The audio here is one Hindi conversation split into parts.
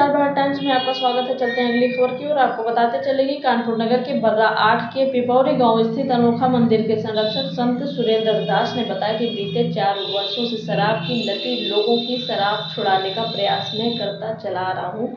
नमस्कार, भारत टाइम्स में आपका स्वागत है। चलते हैं अगली खबर की ओर। आपको बताते चले कि कानपुर नगर के बर्रा 8 के पिपौरी गांव स्थित अनोखा मंदिर के संरक्षक संत सुरेंद्र दास ने बताया कि बीते 4 वर्षों से शराब की लती लोगों की शराब छुड़ाने का प्रयास मैं करता चला रहा हूं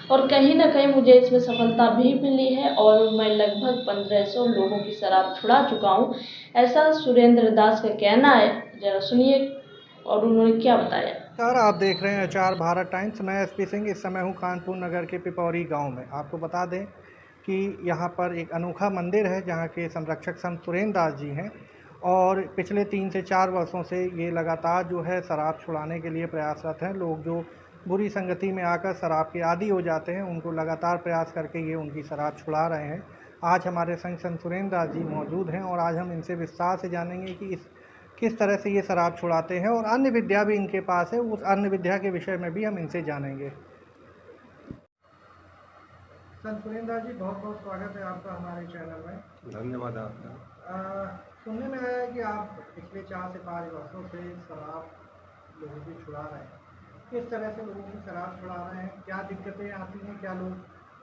और कहीं न कहीं मुझे इसमें सफलता भी मिली है और मैं लगभग 1500 लोगों की शराब छुड़ा चुका हूँ, ऐसा सुरेंद्र दास का कहना है। जरा सुनिए और उन्होंने क्या बताया। सर, आप देख रहे हैं एचआर भारत टाइम्स। मैं एसपी सिंह इस समय हूं कानपुर नगर के पिपौरी गांव में। आपको बता दें कि यहां पर एक अनोखा मंदिर है जहां के संरक्षक संत सुरेंद्र दास जी हैं और पिछले 3 से 4 वर्षों से ये लगातार जो है शराब छुड़ाने के लिए प्रयासरत हैं। लोग जो बुरी संगति में आकर शराब के आदी हो जाते हैं उनको लगातार प्रयास करके ये उनकी शराब छुड़ा रहे हैं। आज हमारे संग संत सुरेंद्र दास जी मौजूद हैं और आज हम इनसे विस्तार से जानेंगे कि किस तरह से ये शराब छुड़ाते हैं और अन्य विद्या भी इनके पास है। उस अन्य विद्या के विषय में भी हम इनसे जानेंगे। संत सुरेंद्र दास जी, बहुत बहुत स्वागत है आपका हमारे चैनल में। धन्यवाद आपका। सुनने में आया है कि आप पिछले 4 से 5 वर्षों से शराब लोगों की छुड़ा रहे हैं। किस तरह से लोगों की शराब छुड़ा रहे हैं, क्या दिक्कतें आती हैं, क्या लोग,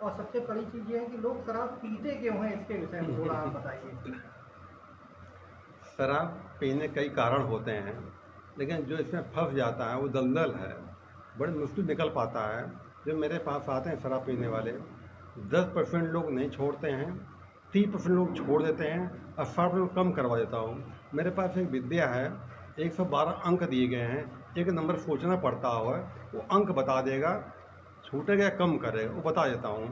और सबसे बड़ी चीज़ ये है कि लोग शराब पीते क्यों हैं, इसके विषय में थोड़ा आप बताइए। शराब पीने कई कारण होते हैं, लेकिन जो इसमें फंस जाता है वो दलदल है, बड़ी मुश्किल निकल पाता है। जो मेरे पास आते हैं शराब पीने वाले, 10% लोग नहीं छोड़ते हैं, 30% लोग छोड़ देते हैं और 60% कम करवा देता हूँ। मेरे पास एक विद्या है, 112 अंक दिए गए हैं, एक नंबर सोचना पड़ता है, वो अंक बता देगा, छूटेगा या कम करेगा वो बता देता हूँ।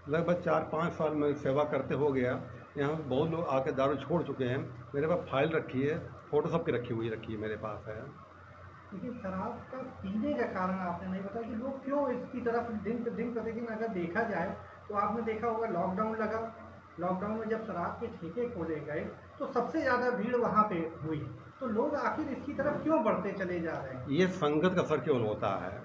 लगभग 4-5 साल में सेवा करते हो गया। यहाँ बहुत लोग आके दारू छोड़ चुके हैं। मेरे पास फाइल रखी है, फोटो सबकी रखी है, मेरे पास है। लेकिन शराब का पीने का कारण आपने नहीं बताया कि लोग क्यों इसकी तरफ दिन प्रतिदिन अगर देखा जाए तो आपने देखा होगा लॉकडाउन लगा। लॉकडाउन में जब शराब के ठेके खोले गए तो सबसे ज़्यादा भीड़ वहाँ पे हुई। तो लोग आखिर इसकी तरफ क्यों बढ़ते चले जा रहे हैं? ये संगत का असर केवल होता है।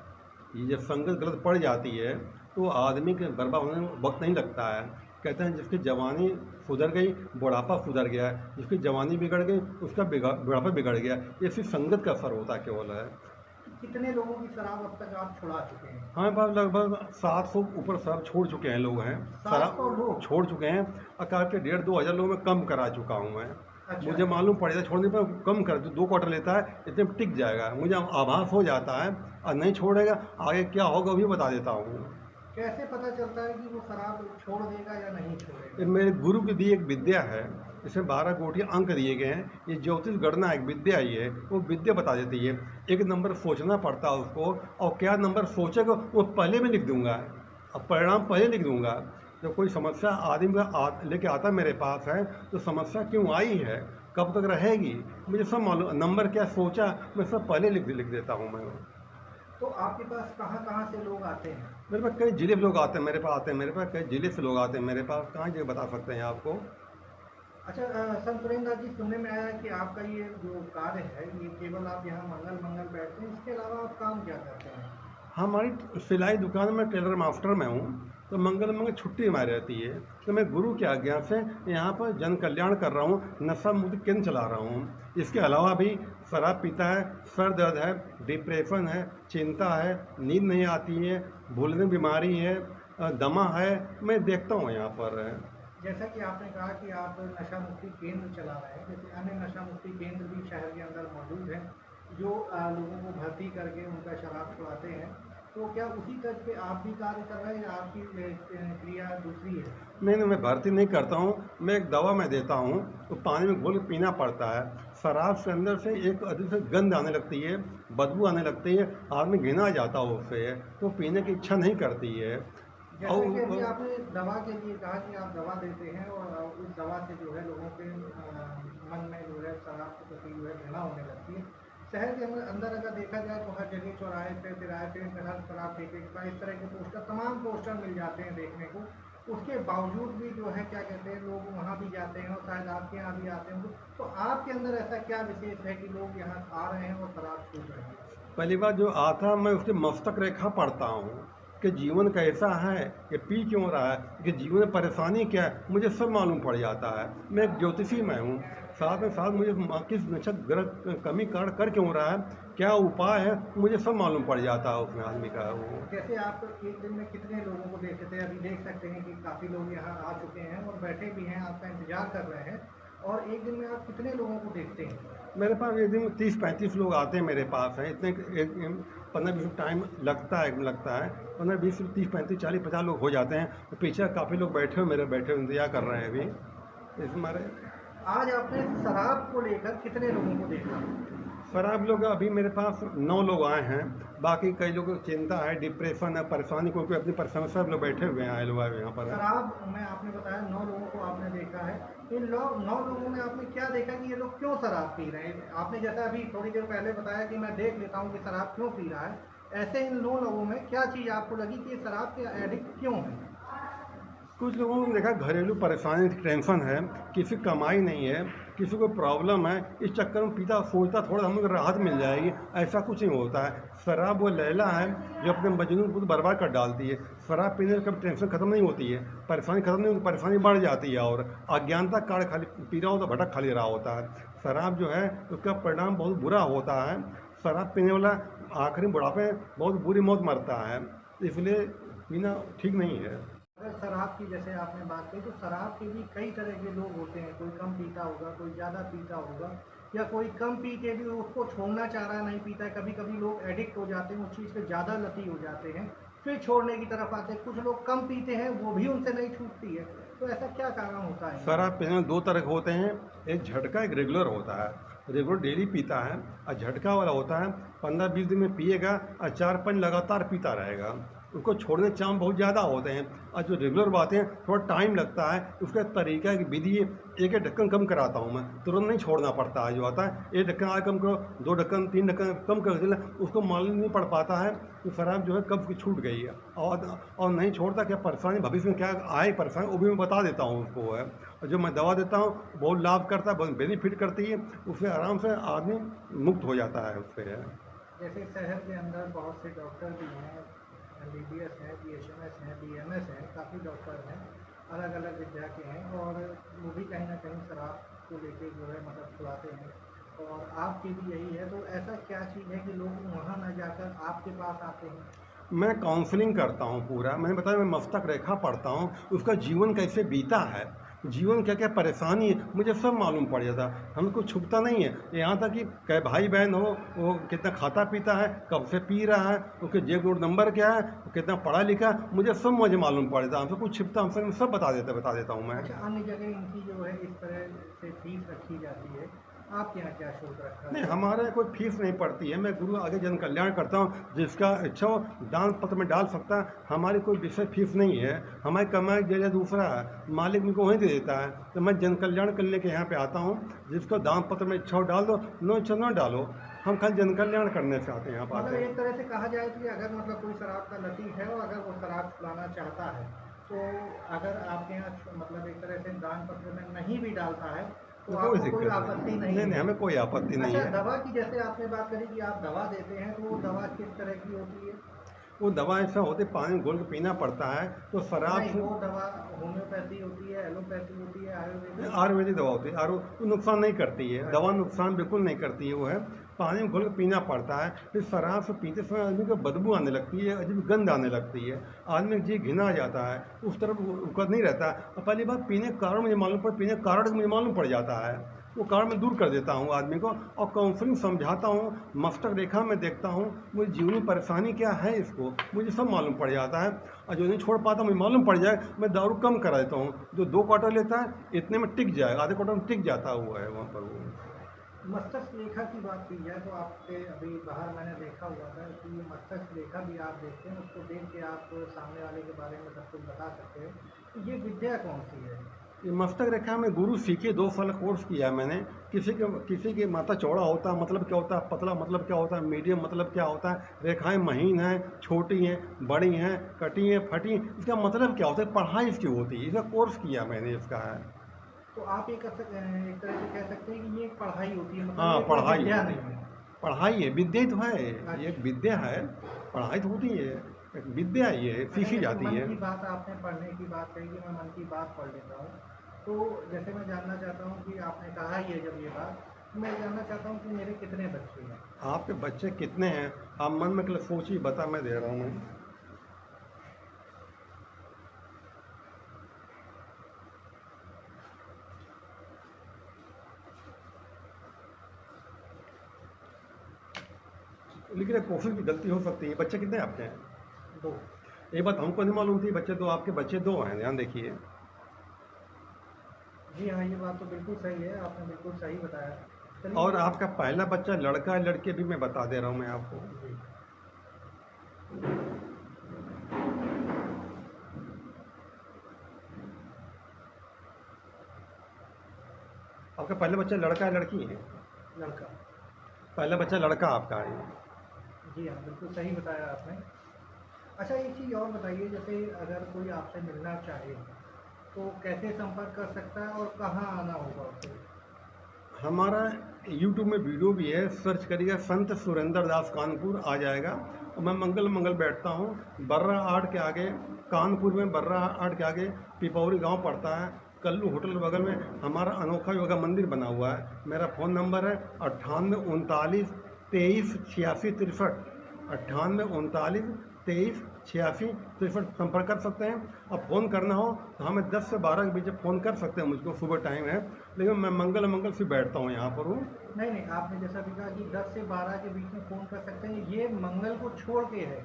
ये जब संगत गलत पड़ जाती है तो आदमी के बर्बाद होने में वक्त नहीं लगता है। कहते हैं जिसकी जवानी सुधर गई बुढ़ापा सुधर गया, जिसकी जवानी बिगड़ गई उसका बुढ़ापा बिगड़ गया। ये सिर्फ संगत का असर होता है केवल है। कितने लोगों की शराब अब तक आप छुड़ा चुके हैं? हमारे पास लगभग 700 ऊपर शराब छोड़ चुके हैं लोग हैं। शराब छोड़ चुके हैं और कहा कि 1,500-2 हज़ार लोगों में कम करा चुका हूँ मैं। अच्छा। मुझे मालूम पड़ जाता छोड़ने पर कम कर 2 क्वार्टर लेता है, इतने में टिक जाएगा। मुझे आभास हो जाता है और नहीं छोड़ेगा आगे क्या होगा भी बता देता हूँ। कैसे पता चलता है कि वो शराब छोड़ देगा या नहीं छोड़ेगा? मेरे गुरु की दी एक विद्या है, इसमें 12 कोटि अंक दिए गए हैं। ये ज्योतिष गणना एक विद्या ही है, वो विद्या बता देती है। एक नंबर सोचना पड़ता है उसको, और क्या नंबर सोचेगा वो पहले में लिख दूंगा और परिणाम पहले लिख दूंगा। जब कोई समस्या आदमी का लेके आता मेरे पास है तो समस्या क्यों आई है, कब तक रहेगी, मुझे सब मालूम। नंबर क्या सोचा मैं सब पहले लिख देता हूँ मैं। तो आपके पास कहाँ से लोग आते हैं? मेरे पास कई जिले से लोग आते हैं, मेरे पास कई जिले से लोग आते हैं मेरे पास। कहाँ जगह बता सकते हैं आपको। अच्छा, संत सुरेंद्र दास जी, सुनने में आया कि आपका ये जो कार्य है ये केवल आप यहाँ मंगल बैठते हैं, इसके अलावा आप काम क्या करते हैं? हमारी सिलाई दुकान में टेलर मास्टर में हूँ, तो मंगल छुट्टी हमारी रहती है। तो मैं गुरु की आज्ञा से यहाँ पर जन कल्याण कर रहा हूँ, नशा मुक्ति केंद्र चला रहा हूँ। इसके अलावा भी शराब पीता है, सर दर्द है, डिप्रेशन है, चिंता है, नींद नहीं आती है, भूलने बीमारी है, दमा है, मैं देखता हूँ यहाँ पर। जैसा कि आपने कहा कि आप नशा मुक्ति केंद्र चला रहे हैं, जैसे अन्य नशा मुक्ति केंद्र भी शहर के अंदर मौजूद हैं जो लोगों को भर्ती करके उनका शराब छुड़ाते हैं, तो क्या उसी तर्ज पे आप भी कार्य कर रहे हैं या आपकी क्रिया दूसरी है? नहीं, मैं भर्ती नहीं करता हूँ। मैं एक दवा मैं देता हूँ, तो पानी में घोल के पीना पड़ता है। शराब से अंदर से एक अजीब से गंध आने लगती है, बदबू आने लगती है, आदमी घिना जाता है उससे, तो पीने की इच्छा नहीं करती है। जैसे कि अभी आपने दवा के लिए कहा कि आप दवा देते हैं और उस दवा से जो है लोगों के मन में जो है शराब के प्रति जो है घृणा होने लगती है। शहर के अंदर अगर देखा जाए तो हर जगह चौराहे पे तिराहे पे हर शराब ठेके का इस तरह के पोस्टर, तमाम पोस्टर मिल जाते हैं देखने को। उसके बावजूद भी जो है क्या कहते हैं लोग वहाँ भी जाते हैं और शायद आपके यहाँ भी आते हैं। तो आपके अंदर ऐसा क्या विशेष है कि लोग यहाँ आ रहे हैं और शराब छूट रहे हैं? पहली बार जो आता मैं उसकी मस्तक रेखा पढ़ता हूँ कि जीवन कैसा है, कि पी क्यों रहा है, कि जीवन में परेशानी क्या है, मुझे सब मालूम पड़ जाता है। मैं एक ज्योतिषी मैं हूँ, साथ में साथ मुझे किस नशा ग्रह कमी कारण कर क्यों रहा है, क्या उपाय है, मुझे सब मालूम पड़ जाता है उसमें आदमी का वो। जैसे आप एक दिन में कितने लोगों को देख सकते हैं? अभी देख सकते हैं कि काफ़ी लोग यहाँ आ चुके हैं और बैठे भी हैं, आपका इंतजार कर रहे हैं, और एक दिन में आप कितने लोगों को देखते हैं? मेरे पास एक दिन में 30-35 लोग आते हैं मेरे पास हैं, इतने 15-20 टाइम लगता है 15-20 30-35-40-50 लोग हो जाते हैं। तो पीछे काफ़ी लोग बैठे हुए इंतजार कर रहे हैं अभी इस हमारे। आज आपने शराब को लेकर कितने लोगों को देखा? शराब लोग अभी मेरे पास 9 लोग आए हैं, बाकी कई लोगों को चिंता है, डिप्रेशन है, परेशानी, क्योंकि अपनी परेशानी सब लोग बैठे हुए हैं आए लोग यहाँ पर। शराब में आपने बताया 9 लोगों को आपने देखा है, इन 9 लोगों में आपने क्या देखा कि ये लोग क्यों शराब पी रहे हैं? आपने जैसा अभी थोड़ी देर पहले बताया कि मैं देख लेता हूँ कि शराब क्यों पी रहा है, ऐसे इन 9 लोगों में क्या चीज़ आपको लगी कि ये शराब के एडिक्ट क्यों है? कुछ लोगों ने देखा घरेलू परेशानी, टेंशन है, किसी कमाई नहीं है, किसी को प्रॉब्लम है, इस चक्कर में पीता, सोचता थोड़ा हमें राहत मिल जाएगी, ऐसा कुछ नहीं होता है। शराब वो लैला है जो अपने मजनू को बर्बाद कर डालती है। शराब पीने से कभी टेंशन खत्म नहीं होती है, परेशानी खत्म नहीं होती, परेशानी बढ़ जाती है और अज्ञानता कारण खाली पी रहा होता, भटक खाली रहा होता है। शराब जो है उसका परिणाम बहुत बुरा होता है। शराब पीने वाला आखिरी बुढ़ापे बहुत बुरी मौत मरता है, इसलिए पीना ठीक नहीं है। अगर शराब की जैसे आपने बात की, तो शराब के भी कई तरह के लोग होते हैं, कोई कम पीता होगा, कोई ज़्यादा पीता होगा, या कोई कम पी के भी उसको छोड़ना चाह रहा है, नहीं पीता है। कभी कभी लोग एडिक्ट हो जाते हैं, उस चीज़ के ज़्यादा लती हो जाते हैं, फिर छोड़ने की तरफ आते हैं। कुछ लोग कम पीते हैं, वो भी उनसे नहीं छूटती है, तो ऐसा क्या कारण होता है? शराब पीने में 2 तरह के होते हैं, एक झटका, एक रेगुलर होता है। रेगुलर डेली पीता है, और झटका वाला होता है 15-20 दिन में पिएगा और 4-5 लगातार पीता रहेगा। उसको छोड़ने के चांस बहुत ज़्यादा होते हैं, और जो रेगुलर बातें हैं थोड़ा टाइम लगता है। उसका तरीका की विधि एक ढक्कन कम कराता हूँ मैं, तुरंत नहीं छोड़ना पड़ता है। जो आता है 1 ढक्कन आज कम करो, 2 ढक्कन 3 ढक्कन कम कर देना, उसको मालूम नहीं पड़ पाता है कि शराब जो है कब की छूट गई है, और नहीं छोड़ता। क्या परेशानी भविष्य में क्या आए परेशानी, वो भी मैं बता देता हूँ उसको है। और जो मैं दवा देता हूँ बहुत लाभ करता है, बहुत बेनिफिट करती है, उससे आराम से आदमी मुक्त हो जाता है उससे है। जैसे शहर के अंदर बहुत से डॉक्टर भी हैं, MBBS हैं, BHMS हैं, BMS हैं, काफ़ी डॉक्टर हैं, अलग अलग विद्या के हैं, और वो भी कहीं ना कहीं शराब को लेके जो है मतलब छुड़ाते हैं, और आपकी भी यही है। तो ऐसा क्या चीज़ है कि लोग वहाँ ना जाकर आपके पास आते हैं? मैं काउंसलिंग करता हूँ पूरा, मैंने बताया मैं मस्तक रेखा पढ़ता हूँ, उसका जीवन कैसे बीता है, जीवन क्या क्या परेशानी है, मुझे सब मालूम पड़ जाता है। हमें कुछ छुपता नहीं है। यहाँ तक कि कई भाई बहन हो, वो कितना खाता पीता है, कब से पी रहा है, उसके जेब रोड नंबर क्या है, कितना पढ़ा लिखा, मुझे मालूम पड़ जाता है। हमसे कुछ छिपता हमसे सब बता देता हूँ मैं। अच्छा, अन्य जगह इनकी जो है इस तरह से फीस रखी जाती है, आपके यहाँ क्या शुल्क रखा है? नहीं, हमारे कोई फीस नहीं पड़ती है। मैं गुरु आगे जन कल्याण करता हूँ, जिसका इच्छा हो दान पत्र में डाल सकता है। हमारी कोई विषय फीस नहीं है, हमारी कमाई जरिया दूसरा है, मालिक मुझको वहीं दे देता है। तो मैं जन कल्याण करने के यहाँ पे आता हूँ, जिसको दान पत्र में इच्छा हो डाल दो, नो इच्छा न डालो, हम खाली जन कल्याण करने से आते हैं यहाँ पर। मतलब एक तरह से कहा जाए कि अगर मतलब कोई शराब का लती है और अगर वो शराब छुड़ाना चाहता है, तो अगर आपके यहाँ मतलब एक तरह से दान पत्र में नहीं भी डालता है तो आपको कोई आपत्ति नहीं है? नहीं, हमें कोई आपत्ति नहीं है। दवा की जैसे आपने बात करी कि आप दवा देते हैं, तो वो दवा किस तरह की होती है? वो दवा ऐसा होती है, पानी घोल के पीना पड़ता है। तो शराब वो दवा होम्योपैथी होती है, एलोपैथी होती है, आयुर्वेदिक दवा होती है, और वो नुकसान नहीं करती है। दवा नुकसान बिल्कुल नहीं करती है। वो है पानी में घोल के पीना पड़ता है। फिर शराब से पीते समय आदमी को बदबू आने लगती है, अजीब गंध आने लगती है, आदमी जी घिना जाता है, उस तरफ उकड़ नहीं रहता है। और पहली बात पीने का कारण मुझे मालूम पीने का कारण मुझे मालूम पड़ जाता है, वो कारण मैं दूर कर देता हूँ आदमी को, और काउंसलिंग समझाता हूँ, मस्तक रेखा में देखता हूँ, मुझे जीवनी परेशानी क्या है इसको मुझे सब मालूम पड़ जाता है। और जो नहीं छोड़ पाता मुझे मालूम पड़ जाए, मैं दारू कम करा देता हूँ। जो 2 क्वार्टर लेता है इतने में टिक जाए, आधे क्वार्टर में टिक जाता हुआ है वहाँ पर वो। मस्तक रेखा की बात की जाए तो आपके अभी बाहर मैंने देखा हुआ था कि मस्तक रेखा भी आप देखते हैं, उसको देख के आप सामने वाले के बारे में सब कुछ बता सकते हैं। ये विद्या कौन सी है? ये मस्तक रेखा में गुरु सीखे 2 साल कोर्स किया है मैंने। किसी के माथा चौड़ा होता है मतलब क्या होता है, पतला मतलब क्या होता है, मीडियम मतलब क्या होता है, रेखाएं महीन हैं, छोटी हैं, बड़ी हैं, कटी हैं, फटी, इसका मतलब क्या होता है, पढ़ाई इसकी होती है, इसका कोर्स किया मैंने इसका है। तो आप एक तरह से कह सकते हैं कि ये एक पढ़ाई होती है, मतलब हाँ, पढ़ाई विद्या नहीं है। पढ़ाई है, विद्या तो है, ये एक विद्या है, पढ़ाई तो होती है, एक विद्या ये सीखी जाती है। मन की बात आपने पढ़ने की बात कही कि मैं मन की बात पढ़ लेता हूँ, तो जैसे मैं जानना चाहता हूँ कि आपने कहा ही है जब ये बात, मैं जानना चाहता हूँ कि मेरे कितने बच्चे हैं। आपके बच्चे कितने हैं? आप मन में कल सोचिए, बता, मैं दे रहा हूँ मैं। लेकिन कोशिश की गलती हो सकती है। बच्चे कितने आपके हैं? 2। ये बात हमको नहीं मालूम थी। बच्चे दो, आपके बच्चे 2 हैं, ध्यान देखिए। जी हाँ, ये बात तो बिल्कुल सही है, आपने बिल्कुल सही बताया। चलिए। और आपका पहला बच्चा लड़का है लड़के भी मैं बता दे रहा हूँ मैं आपको। जी। आपका पहला बच्चा लड़का है लड़की है? लड़का। पहला बच्चा लड़का आपका है। जी हाँ, बिल्कुल सही बताया आपने। अच्छा, एक चीज़ और बताइए, जैसे अगर कोई आपसे मिलना चाहे तो कैसे संपर्क कर सकता है और कहाँ आना होगा उसे? हमारा यूट्यूब में वीडियो भी है, सर्च करिएगा संत सुरेंद्र दास कानपुर, आ जाएगा। और मैं मंगल बैठता हूँ बर्रा आर्ट के आगे, कानपुर में बर्रा आर्ट के आगे पिपौरी गांव पड़ता है। कल्लू होटल के बगल में हमारा अनोखा योगा मंदिर बना हुआ है। मेरा फ़ोन नंबर है 9839 23 86 63। 9839 23 86 63 संपर्क कर सकते हैं। अब फ़ोन करना हो तो हमें 10 से 12 के बीच फ़ोन कर सकते हैं, मुझको सुबह टाइम है। लेकिन मैं मंगल से बैठता हूँ यहाँ पर हूँ। नहीं, आपने जैसा भी कहा कि 10 से 12 के बीच में फ़ोन कर सकते हैं, ये मंगल को छोड़ के है।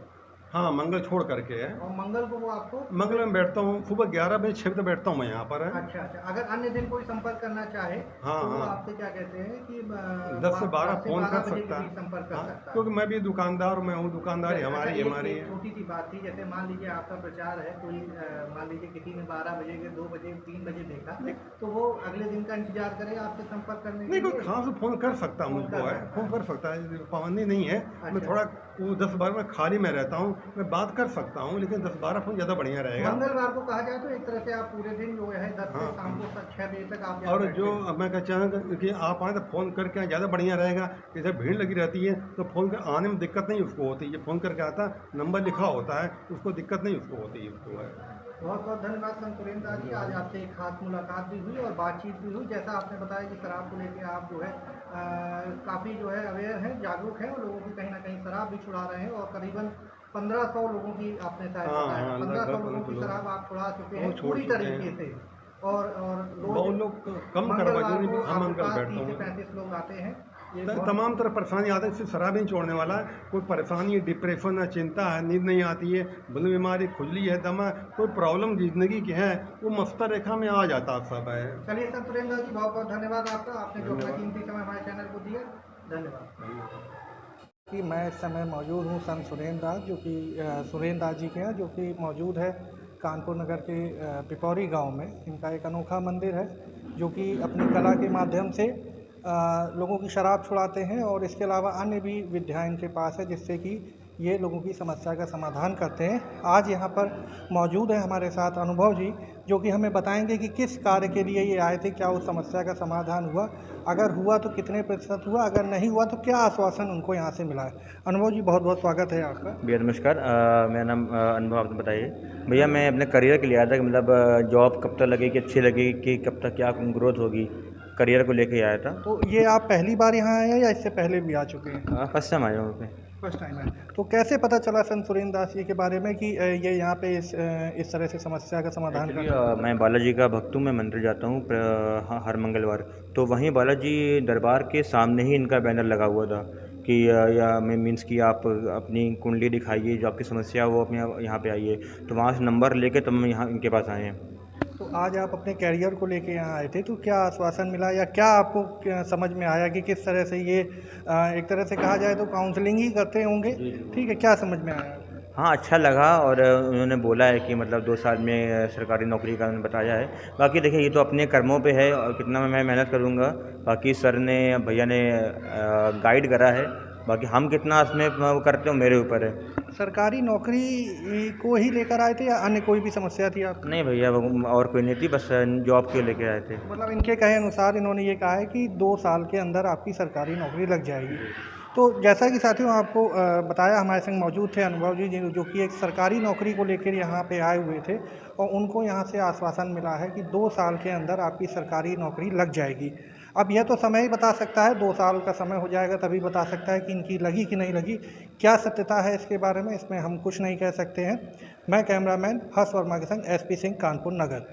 हाँ, मंगल छोड़ करके है। और मंगल को वो आपको मंगल में बैठता हूँ, सुबह 11 बजे 6 बजे बैठता हूँ मैं यहाँ पर है। अच्छा। अगर अन्य दिन कोई संपर्क करना चाहे हाँ, तो वो हाँ। आपसे क्या कहते हैं कि 10 से 12 फ़ोन कर बजे के सकता बीच संपर्क है। कर हाँ, सकता है। क्योंकि मैं भी दुकानदार, मैं हूँ दुकानदारी अच्छा, हमारी एक है। छोटी सी बात थी, जैसे मान लीजिए आपका प्रचार है, कोई मान लीजिए किसी ने 12 बजे के 2 बजे 3 बजे देखा, तो वो अगले दिन का इंतजार करेगा आपसे संपर्क करने के नहीं, कोई लिए? खास फ़ोन कर सकता है फ़ोन मुझको कर है, सकता फ़ोन है। कर सकता है, पाबंदी नहीं है। मैं अच्छा। थोड़ा वो 10-12 में खाली में रहता हूँ, मैं बात कर सकता हूँ, लेकिन 10-12 फ़ोन ज़्यादा बढ़िया रहेगा। मंगलवार को कहा जाए तो एक तरह से आप पूरे दिन जो है 10 से हाँ, शाम को 6 बजे तक आप यहाँ और बैठते जो हैं। मैं क्या चाहूँगा कि आप आएँ तो फ़ोन करके आएँ, ज़्यादा बढ़िया रहेगा। जैसे भीड़ लगी रहती है तो फ़ोन कर आने में दिक्कत नहीं उसको होती है। फ़ोन करके आता, नंबर लिखा होता है, उसको दिक्कत नहीं उसको होती है, उसको है। बहुत बहुत धन्यवाद संत सुरेंद्र जी, आज आपसे एक खास मुलाकात भी हुई और बातचीत भी हुई। जैसा आपने बताया कि शराब को लेकर आप जो है काफ़ी जो है अवेयर हैं, जागरूक हैं और लोगों की कहीं ना कहीं शराब भी छुड़ा रहे हैं और करीबन 1500 लोगों की आपने शायद हाँ, बताया हाँ, 1500 लगभग लोगों की 1500 शराब आप छुड़ा चुके हैं लोग छोड़ पूरी चुके तरीके हैं। से। और बहुत रोज लोग कम करवा, मंगलवार को हम आपके मंगल पास बैठता 30 से हूँ। 35 लोग आते हैं। ये तो बहुत तमाम तरह परेशानी आती है, सिर्फ शराब ही नहीं छोड़ने वाला है। कोई परेशानी है, डिप्रेशन है, चिंता है, नींद नहीं आती है, बलू बीमारी, खुजली है, दमा, कोई प्रॉब्लम जिंदगी की है, वो मस्तर रेखा में आ जाता सब है। चलिए संत सुरेंद्र जी, बहुत बहुत धन्यवाद आपका, आपने जो अपना धन्यवाद। कीमती समय हमारे चैनल को दिया। धन्यवाद। कि मैं इस समय मौजूद हूँ संत सुरेंद्र दास, जो कि सुरेंद्र दास जी के हैं, जो कि मौजूद है कानपुर नगर के पिपौरी गांव में। इनका एक अनोखा मंदिर है जो कि अपनी कला के माध्यम से लोगों की शराब छुड़ाते हैं और इसके अलावा अन्य भी विद्याएं इनके पास है जिससे कि ये लोगों की समस्या का समाधान करते हैं। आज यहाँ पर मौजूद है हमारे साथ अनुभव जी, जो कि हमें बताएंगे कि किस कार्य के लिए ये आए थे, क्या उस समस्या का समाधान हुआ, अगर हुआ तो कितने प्रतिशत हुआ, अगर नहीं हुआ तो क्या आश्वासन उनको यहाँ से मिला है। अनुभव जी, बहुत बहुत स्वागत है आपका। भैया नमस्कार। मेरा नाम अनुभव, आप बताइए। भैया मैं अपने करियर के लिए आया था कि मतलब जॉब कब तक लगेगी, अच्छी लगेगी, कि कब तक क्या ग्रोथ होगी, करियर को लेके आया था। तो ये आप पहली बार यहाँ आए हैं या इससे पहले भी आ चुके हैं? फर्स्ट टाइम आया हूँ पे। फर्स्ट टाइम है। तो कैसे पता चला संत सुरेंद्र दास जी के बारे में कि ये यहाँ पे इस तरह से समस्या का समाधान एक्चुअली करते हैं? मैं बालाजी का भक्त हूँ, मैं मंदिर जाता हूँ हर मंगलवार। तो वहीं बालाजी दरबार के सामने ही इनका बैनर लगा हुआ था कि या मीन्स कि आप अपनी कुंडली दिखाइए, जो आपकी समस्या है वो अपने यहाँ पे आइए। तो वहाँ से नंबर लेके तब हम यहाँ इनके पास आए हैं। तो आज आप अपने कैरियर को लेके यहाँ आए थे, तो क्या आश्वासन मिला या क्या आपको समझ में आया कि किस तरह से ये एक तरह से कहा जाए तो काउंसलिंग ही करते होंगे, ठीक है, क्या समझ में आया? हाँ, अच्छा लगा। और उन्होंने बोला है कि मतलब 2 साल में सरकारी नौकरी का उन्होंने बताया है। बाकी देखिए, ये तो अपने कर्मों पे है और कितना मैं मेहनत करूँगा। बाकी सर ने, भैया ने गाइड करा है, बाकी हम कितना उसमें वो करते हो मेरे ऊपर है। सरकारी नौकरी को ही लेकर आए थे या अन्य कोई भी समस्या थी आप? नहीं भैया, और कोई नहीं थी, बस जॉब के लेके आए थे। मतलब इनके कहे अनुसार इन्होंने ये कहा है कि 2 साल के अंदर आपकी सरकारी नौकरी लग जाएगी। तो जैसा कि साथियों आपको बताया, हमारे संग मौजूद थे अनुभव जी, जो कि एक सरकारी नौकरी को लेकर यहाँ पे आए हुए थे और उनको यहाँ से आश्वासन मिला है कि 2 साल के अंदर आपकी सरकारी नौकरी लग जाएगी। अब यह तो समय ही बता सकता है, 2 साल का समय हो जाएगा तभी बता सकता है कि इनकी लगी कि नहीं लगी। क्या सत्यता है इसके बारे में, इसमें हम कुछ नहीं कह सकते हैं। मैं कैमरामैन हर्ष वर्मा के संग SP सिंह, कानपुर नगर।